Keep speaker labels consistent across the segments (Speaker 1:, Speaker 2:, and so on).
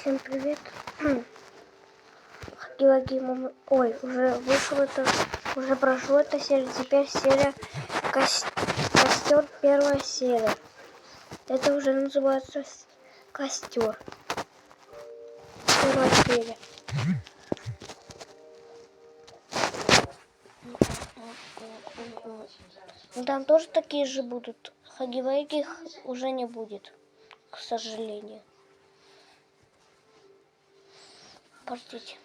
Speaker 1: Всем привет. Ой, уже вышел это, уже прошло эта серия. Теперь серия Костер, первая серия. Это уже называется Костер. Первая серия. Там тоже такие же будут. Хаги-ваги их уже не будет, к сожалению. Подождите.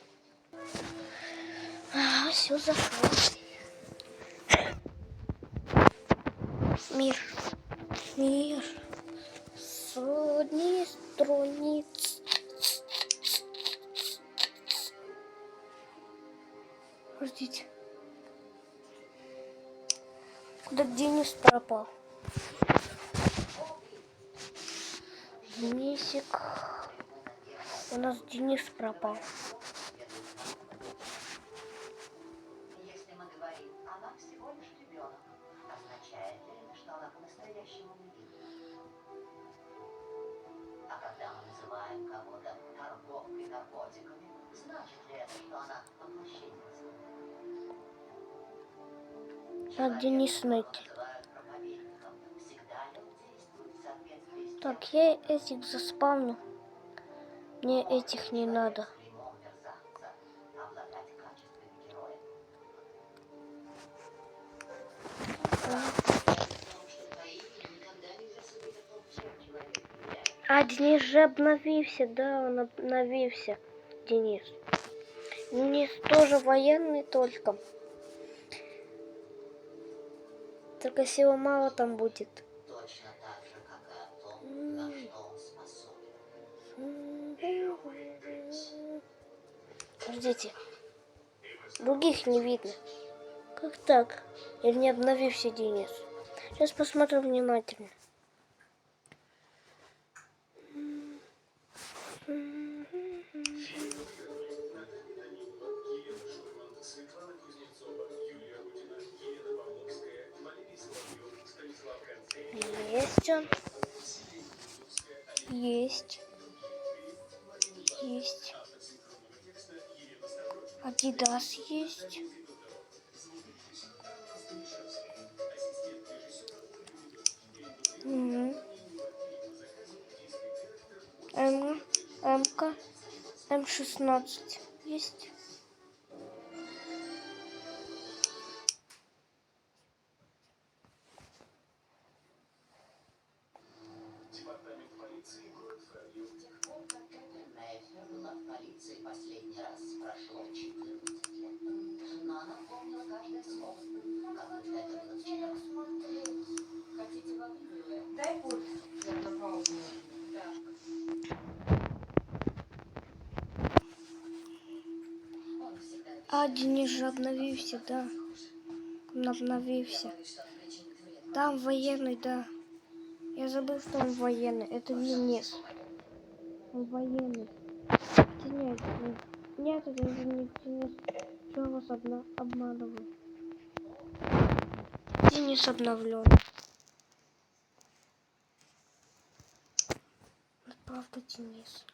Speaker 1: Все зашло. Мир. Сотни страниц. Подождите. Куда Денис пропал? Денисик. У нас Денис пропал.
Speaker 2: Если мы говорим, она всего лишь ребенок, означает ли это, что она по-настоящему невинна? А когда мы называем кого-то торговкой наркотиками, значит ли это, что она воплощение зла?
Speaker 1: Как Денис найти?
Speaker 2: Называют проповедником, всегда ли он действует в соответствии с тем,
Speaker 1: Так, я этих заспавню. Мне этих не надо.
Speaker 2: клеймом мерзавца, обладать качествами героя?
Speaker 1: А, Денис же обновился, да, он обновился. Денис. Денис тоже военный только. Только сила мало там будет.
Speaker 2: Точно так же, как и о том, на что он способен.
Speaker 1: Подождите. Других не видно. Как так? Или не обновился Денис? Сейчас посмотрим внимательно. Есть он. Есть. Есть. Адидас есть. МК. М16 есть.
Speaker 2: Мэйфер была в полиции последний раз прошло 14 лет. Но она помнила каждое слово, как будто это было вчера. Хотите воды? Дай пульт. Я на паузу. Так. Он всегда
Speaker 1: А, Денис же обновился, да. Он обновился. Там военный, да. Я забыл, что он военный. Это Денис. Он военный. Нет, это же не Денис. Что я вас обманываю? Денис обновлен. Это правда Денис.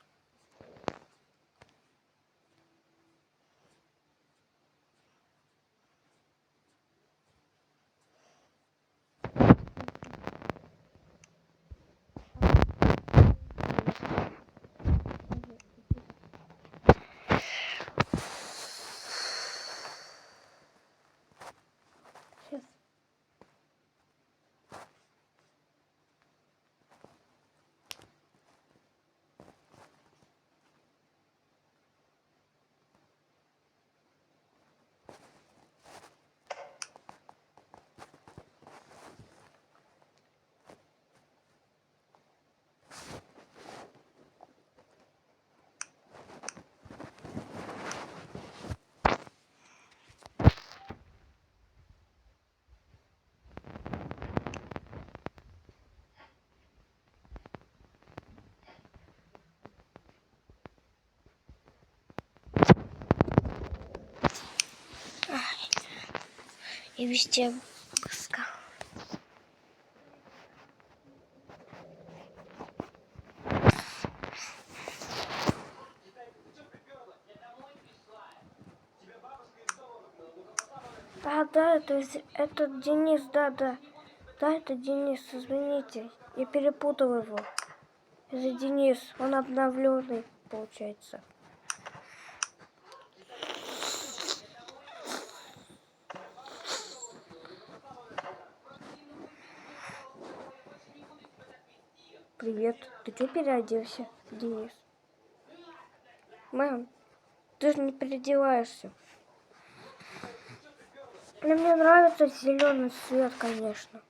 Speaker 1: Сейчас. И везде пускал. А, да, это Денис, да. Да, это Денис, извините. Я перепутал его. Это Денис, он обновленный, получается. Привет, ты что переоделся, Денис? Мам, ты же не переодеваешься. Но мне нравится зеленый цвет, конечно.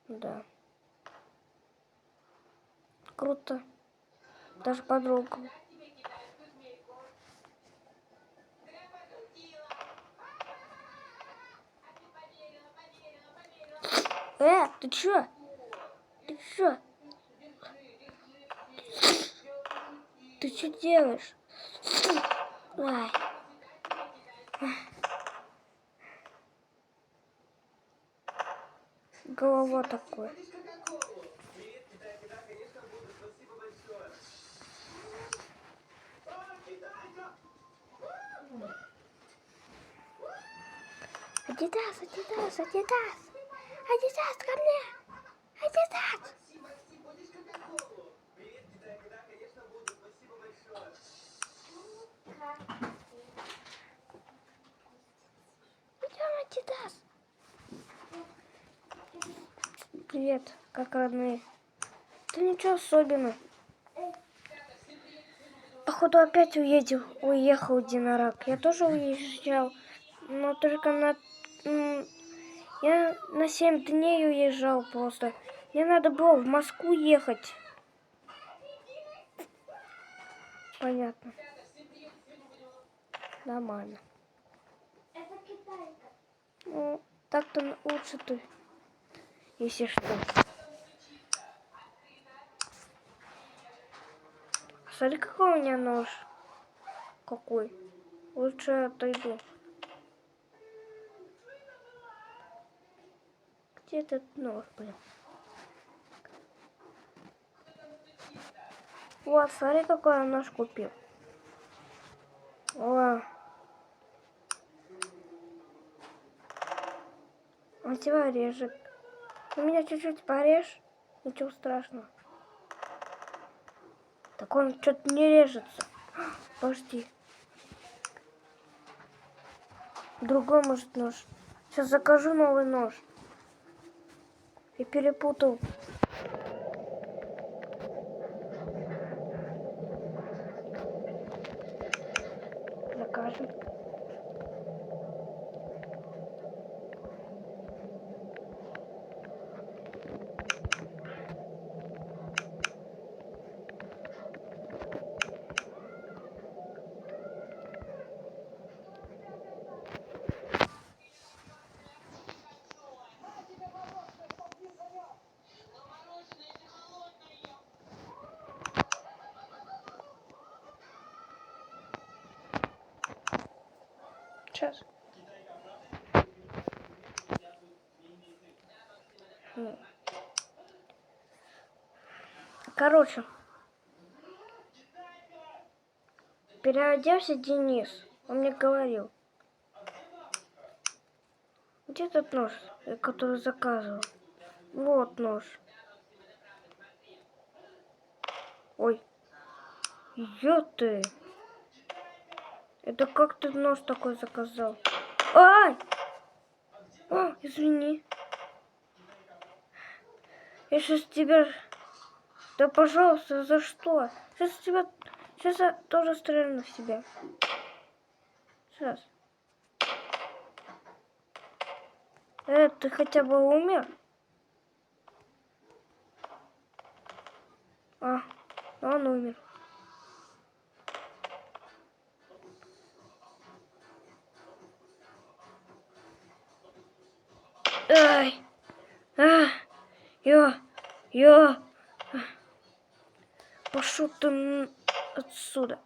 Speaker 1: Да. Круто. Даже по-другому. Ты чё? Ты чё? Ты что делаешь? Ай. Голова такой. Адидас, Адидас, Адидас! Адидас, ко мне! Адидас! Идем, Адидас! Привет, как родные. Да ничего особенного. Походу опять уехал Динорак. Я тоже уезжал, но только я на 7 дней уезжал просто. Мне надо было в Москву ехать. Понятно. Нормально. Ну, так-то лучше ты, если что. Смотри, какой у меня нож. Какой? Лучше отойду. Где этот нож, блин? Вот, смотри, какой я нож купил. О. Он тебя режет. У меня чуть-чуть порежь. Ничего страшного. Так он что-то не режется. Подожди. Другой, может, нож. Сейчас закажу новый нож. Я перепутал. Закажем. Сейчас. Короче. Переоделся Денис. Он мне говорил. Где тот нож, который заказывал? Вот нож. Ой. Ты. Это как ты нож такой заказал? Ай! О, извини. Я сейчас тебя... Да пожалуйста, за что? Сейчас я тоже стрельну в себя. Сейчас. Ты хотя бы умер? Он умер. Ай! Пошел ты отсюда.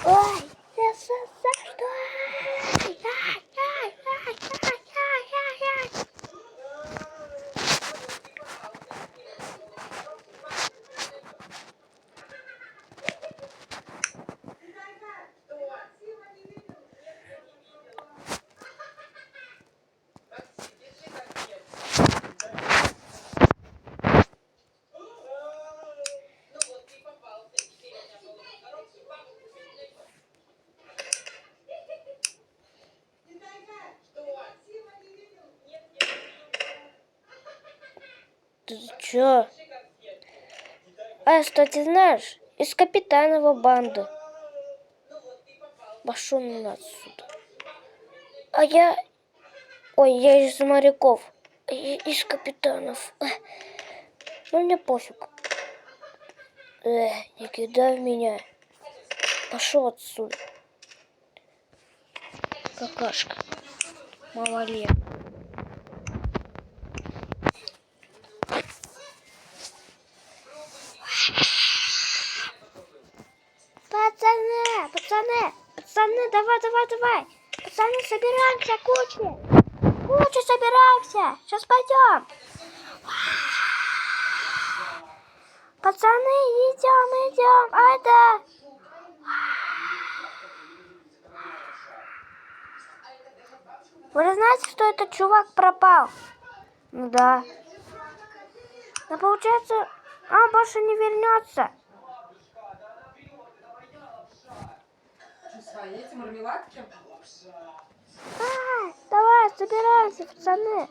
Speaker 1: Ой, за что? Ты чё? А, кстати, знаешь, из Капитанова банды. Пошел он отсюда. А я... Ой, я из моряков. Из Капитанов. Ну, мне пофиг. Не кидай в меня. Пошел отсюда. Какашка. Малолет. Пацаны, давай. Пацаны, собираемся, куча, собираемся. Сейчас пойдем. Пацаны, идем. Ай да. Вы же знаете, что этот чувак пропал? Ну да. Но получается, он больше не вернется.
Speaker 3: Эти мармеладки?
Speaker 1: Давай, собирайся, пацаны.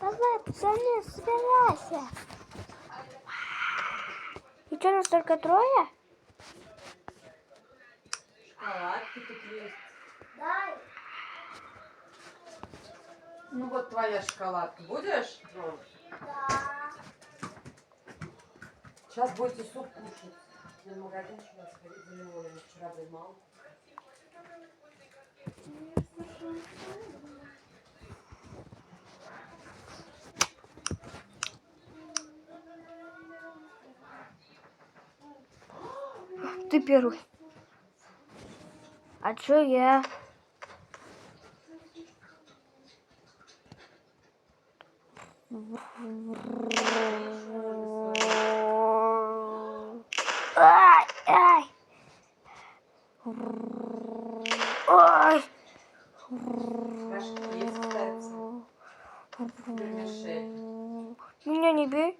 Speaker 1: Давай, пацаны, собирайся. И что, нас только трое?
Speaker 3: Шоколадки тут есть.
Speaker 1: Дай.
Speaker 3: Ну вот твоя шоколадка. Будешь?
Speaker 1: Да.
Speaker 3: Сейчас будете суп кушать. Я в магазинчик надо сходить за лимонами. Вчера был мало.
Speaker 1: Ты первый. А чё я? Ай. Ой.
Speaker 3: Рожки есть, кстати. Вермишель.
Speaker 1: Меня не бей.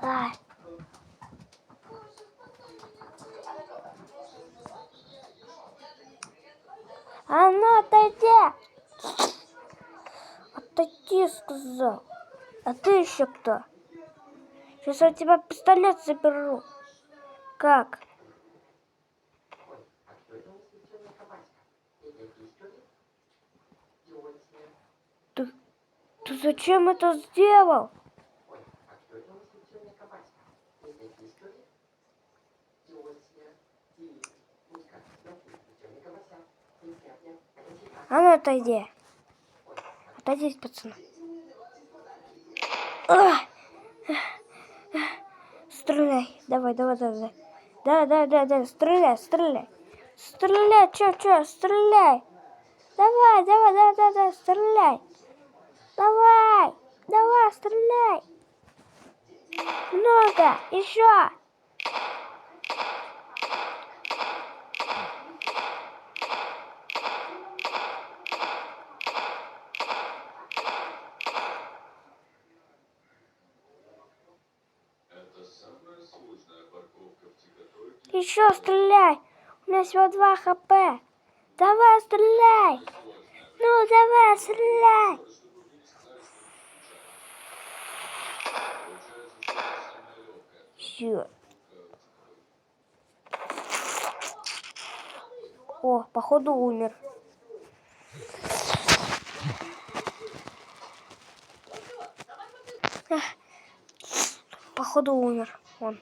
Speaker 1: Ай. А ну отойди! Отойди, сказал. А ты еще кто? Сейчас я у тебя пистолет заберу. Как? Ты зачем это сделал? А ну отойди. Отойдись, пацаны. Стреляй. Давай. Да, стреляй. Стреляй, чё, стреляй. Давай, стреляй. Давай, стреляй. Много, еще. Еще стреляй. У меня всего 2 хп. Давай, стреляй. Ну, давай, стреляй. Все. О, походу умер. Походу умер он.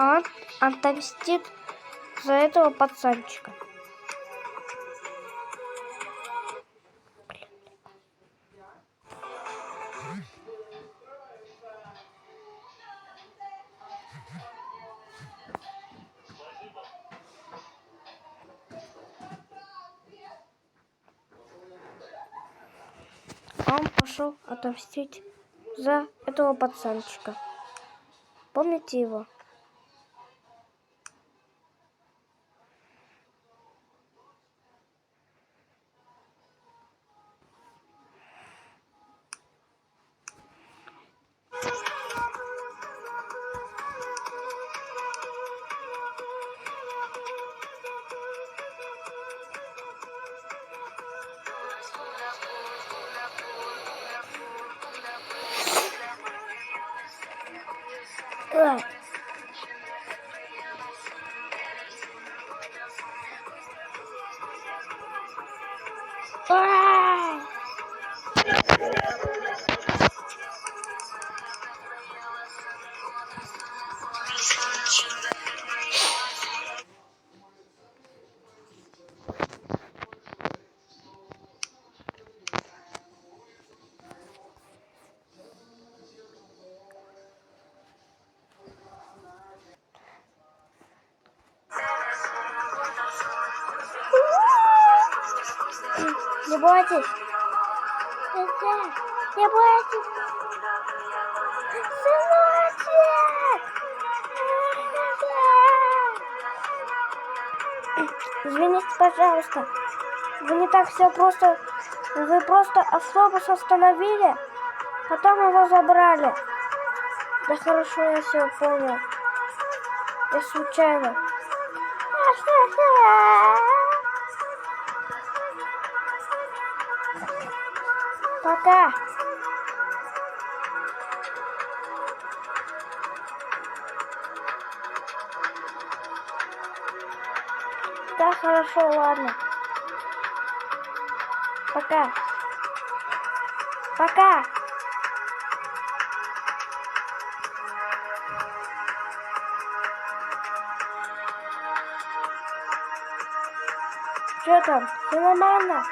Speaker 1: Он отомстит за этого пацанчика. Он пошел отомстить за этого пацанчика. Помните его? Ай. Ай. Не бойтесь. Не бойтесь. Сыночек. Извините, пожалуйста. Вы не так все просто... Вы просто автобус остановили, потом его забрали. Да хорошо, я все понял. Я случайно. Пока. Да, хорошо, ладно. Пока. Пока. Что там? Все нормально?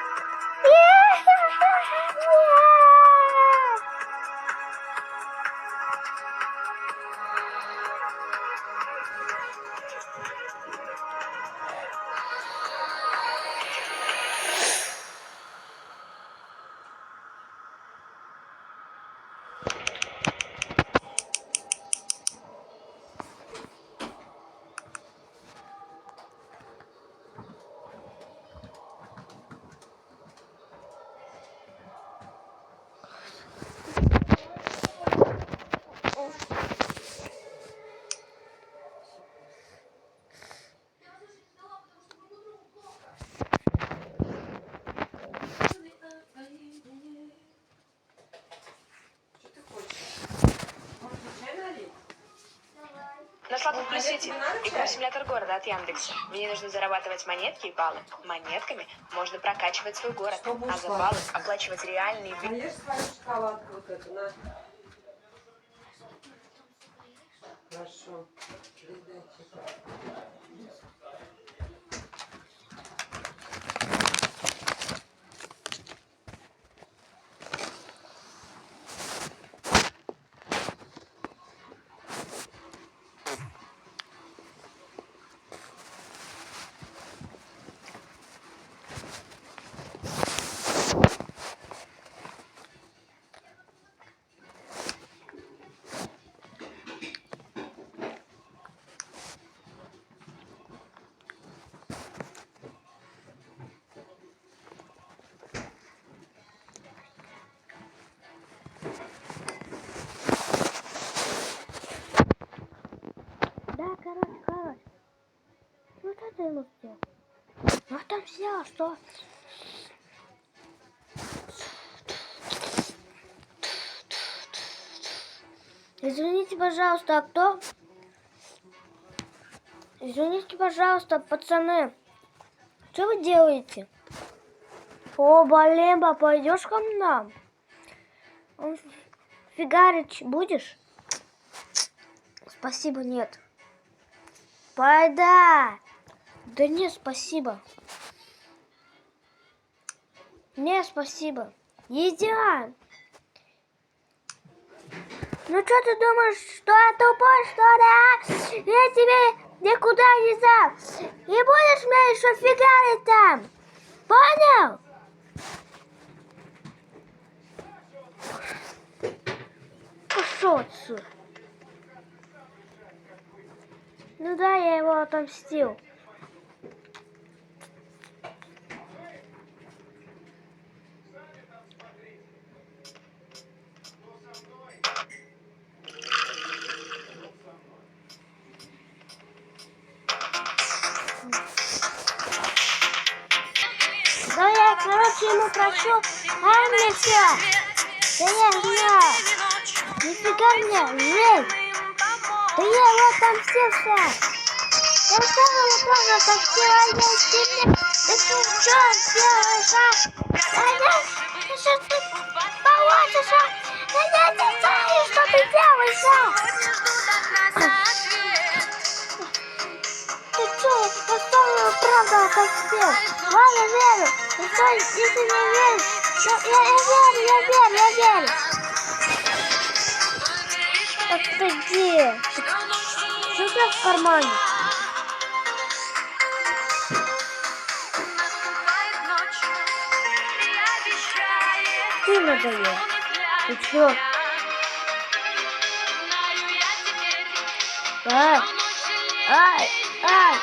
Speaker 4: Нашла тут Плюс Сити. Игра-симулятор города от Яндекса. Мне нужно зарабатывать монетки и баллы. Монетками можно прокачивать свой город, а за баллы оплачивать реальные...
Speaker 3: А ешь свою шоколадку вот эту, на. Хорошо. Передайте.
Speaker 1: Да, короче. Вот это ему сделал. А там все, что? Извините, пожалуйста, а кто? Извините, пожалуйста, пацаны. Что вы делаете? О, Балемба, пойдешь ко нам? Фигарить будешь? Спасибо, нет. Пайда! Да не, спасибо. Не, спасибо. Идем. Ну что ты думаешь, что я тупой, что ли, а? Я тебе никуда не дам. И будешь мне еще фигарить там. Понял? Пошел отсюда. Ну да, я его отомстил. Да я, короче, ему прощу, а мне все. Да я знаю. Нифига мне, жизнь. Да я его отомстил все. Я сам его тоже отомстил, а я тебе. Да ты что делаешь, а? Да что ты получишь, а? Да я не знаю, что ты делаешь, а? Ты что, я сам правда отомстил. Ладно, верю. Ну что, если не веришь, я верю. Отойди. Что у тебя в кармане? Ты надоел. Ты что? Ай! Ай! Ай!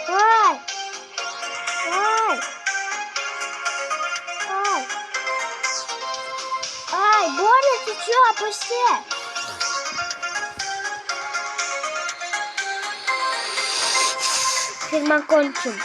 Speaker 1: Ай! Ай! Ай! Ай! Больно, ты чё? Опусти! Фильм окончен.